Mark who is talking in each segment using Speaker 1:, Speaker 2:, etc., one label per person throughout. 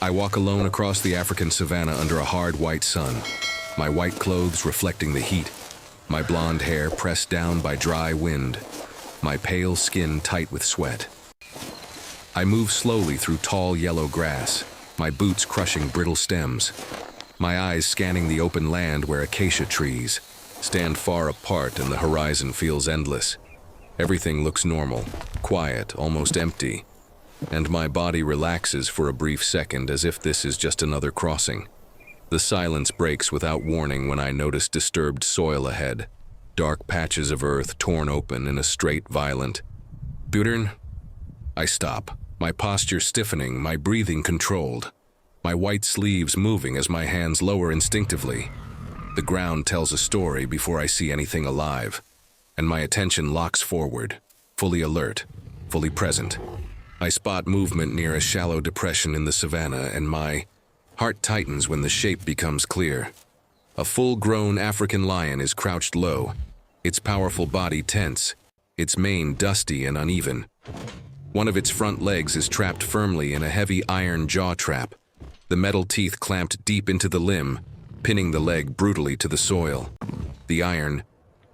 Speaker 1: I walk alone across the African savanna under a hard white sun, my white clothes reflecting the heat, my blonde hair pressed down by dry wind, my pale skin tight with sweat. I move slowly through tall yellow grass, my boots crushing brittle stems, my eyes scanning the open land where acacia trees stand far apart and the horizon feels endless. Everything looks normal, quiet, almost empty, and my body relaxes for a brief second as if this is just another crossing. The silence breaks without warning when I notice disturbed soil ahead, dark patches of earth torn open in a straight, violent Buturn. I stop, my posture stiffening, my breathing controlled, my white sleeves moving as my hands lower instinctively. The ground tells a story before I see anything alive, and my attention locks forward, fully alert, fully present. I spot movement near a shallow depression in the savanna, and my heart tightens when the shape becomes clear. A full-grown African lion is crouched low, its powerful body tense, its mane dusty and uneven. One of its front legs is trapped firmly in a heavy iron jaw trap, the metal teeth clamped deep into the limb, pinning the leg brutally to the soil. The iron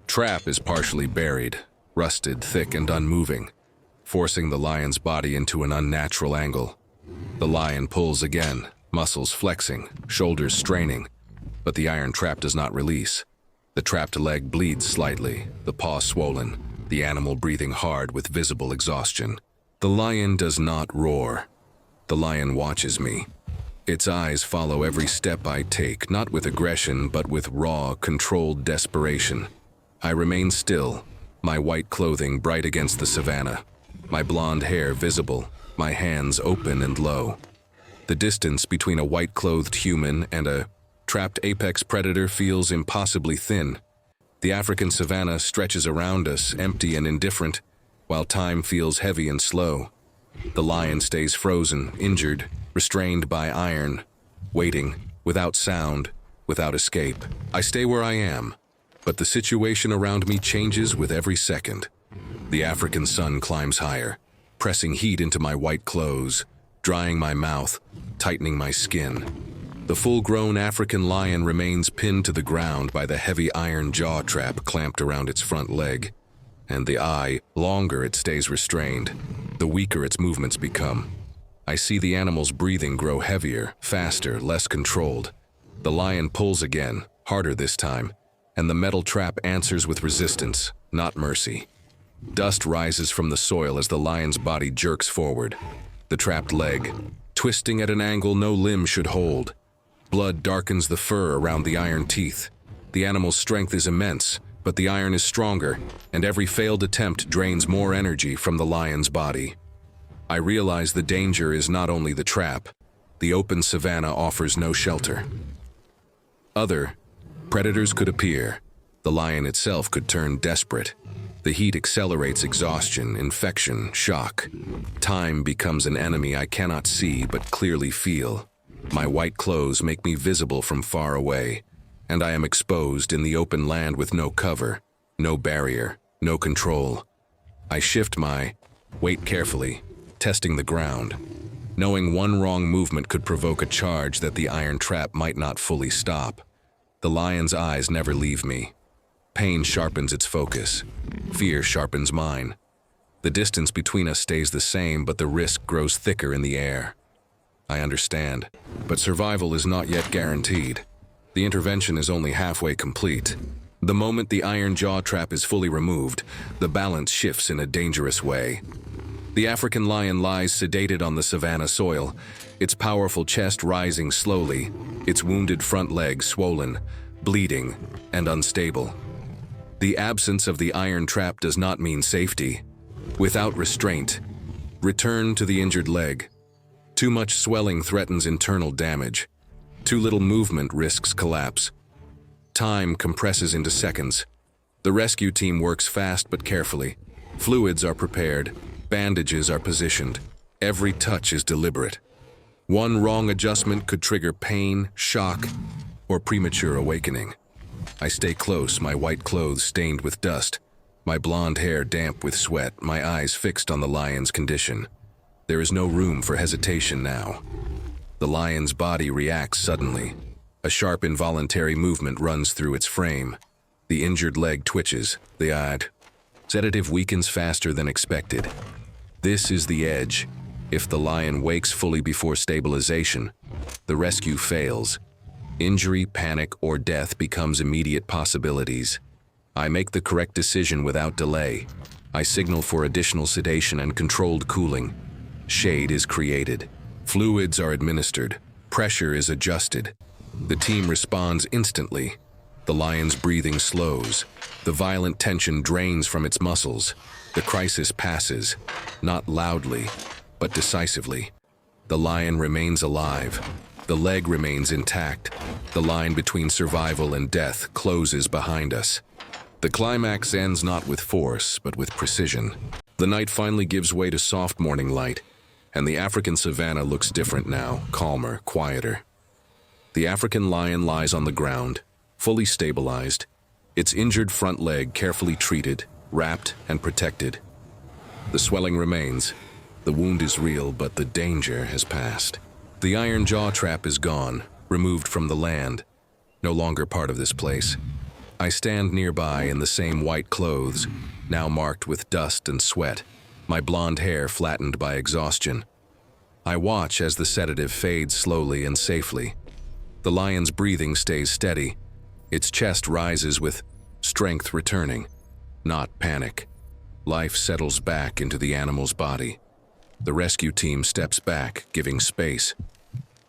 Speaker 1: trap is partially buried, rusted, thick, and unmoving, forcing the lion's body into an unnatural angle. The lion pulls again, muscles flexing, shoulders straining, but the iron trap does not release. The trapped leg bleeds slightly, the paw swollen, the animal breathing hard with visible exhaustion. The lion does not roar. The lion watches me. Its eyes follow every step I take, not with aggression, but with raw, controlled desperation. I remain still, my white clothing bright against the savanna, my blonde hair visible, my hands open and low. The distance between a white-clothed human and a trapped apex predator feels impossibly thin. The African savanna stretches around us, empty and indifferent, while time feels heavy and slow. The lion stays frozen, injured, restrained by iron, waiting, without sound, without escape. I stay where I am, but the situation around me changes with every second. The African sun climbs higher, pressing heat into my white clothes, drying my mouth, tightening my skin. The full-grown African lion remains pinned to the ground by the heavy iron jaw trap clamped around its front leg, and the longer it stays restrained, the weaker its movements become. I see the animal's breathing grow heavier, faster, less controlled. The lion pulls again, harder this time, and the metal trap answers with resistance, not mercy. Dust rises from the soil as the lion's body jerks forward, the trapped leg, twisting at an angle no limb should hold. Blood darkens the fur around the iron teeth. The animal's strength is immense, but the iron is stronger, and every failed attempt drains more energy from the lion's body. I realize the danger is not only the trap. The open savanna offers no shelter. Other predators could appear. The lion itself could turn desperate. The heat accelerates exhaustion, infection, shock. Time becomes an enemy I cannot see but clearly feel. My white clothes make me visible from far away, and I am exposed in the open land with no cover, no barrier, no control. I shift my weight carefully, testing the ground, knowing one wrong movement could provoke a charge that the iron trap might not fully stop. The lion's eyes never leave me. Pain sharpens its focus. Fear sharpens mine. The distance between us stays the same, but the risk grows thicker in the air. I understand, but survival is not yet guaranteed. The intervention is only halfway complete. The moment the iron jaw trap is fully removed, the balance shifts in a dangerous way. The African lion lies sedated on the savanna soil, its powerful chest rising slowly, its wounded front leg swollen, bleeding, and unstable. The absence of the iron trap does not mean safety. Without restraint, return to the injured leg. Too much swelling threatens internal damage. Too little movement risks collapse. Time compresses into seconds. The rescue team works fast but carefully. Fluids are prepared. Bandages are positioned. Every touch is deliberate. One wrong adjustment could trigger pain, shock, or premature awakening. I stay close, my white clothes stained with dust, my blonde hair damp with sweat, my eyes fixed on the lion's condition. There is no room for hesitation now. The lion's body reacts suddenly. A sharp involuntary movement runs through its frame. The injured leg twitches. The sedative weakens faster than expected. This is the edge. If the lion wakes fully before stabilization, the rescue fails. Injury, panic, or death becomes immediate possibilities. I make the correct decision without delay. I signal for additional sedation and controlled cooling. Shade is created. Fluids are administered. Pressure is adjusted. The team responds instantly. The lion's breathing slows. The violent tension drains from its muscles. The crisis passes, not loudly, but decisively. The lion remains alive. The leg remains intact. The line between survival and death closes behind us. The climax ends not with force, but with precision. The night finally gives way to soft morning light, and the African savanna looks different now, calmer, quieter. The African lion lies on the ground, fully stabilized, its injured front leg carefully treated, wrapped, and protected. The swelling remains. The wound is real, but the danger has passed. The iron jaw trap is gone, removed from the land, no longer part of this place. I stand nearby in the same white clothes, now marked with dust and sweat, my blonde hair flattened by exhaustion. I watch as the sedative fades slowly and safely. The lion's breathing stays steady. Its chest rises with strength returning, not panic. Life settles back into the animal's body. The rescue team steps back, giving space.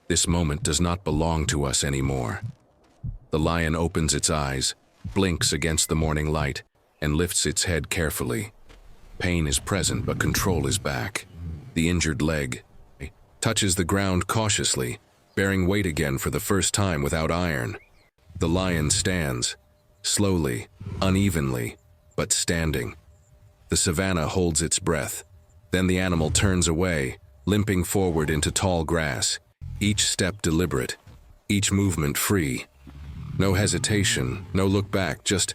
Speaker 1: This moment does not belong to us anymore. The lion opens its eyes, blinks against the morning light, and lifts its head carefully. Pain is present, but control is back. The injured leg touches the ground cautiously, bearing weight again for the first time without iron. The lion stands, slowly, unevenly, but standing. The savanna holds its breath. Then the animal turns away, limping forward into tall grass, each step deliberate, each movement free. No hesitation, no look back, just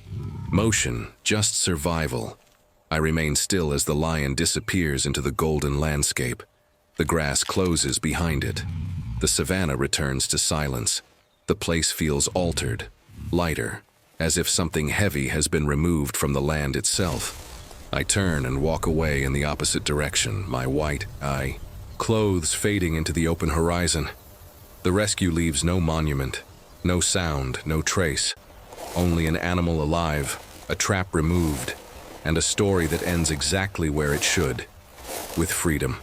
Speaker 1: motion, just survival. I remain still as the lion disappears into the golden landscape. The grass closes behind it. The savanna returns to silence. The place feels altered, lighter, as if something heavy has been removed from the land itself. I turn and walk away in the opposite direction, my white clothes fading into the open horizon. The rescue leaves no monument, no sound, no trace. Only an animal alive, a trap removed, and a story that ends exactly where it should, with freedom.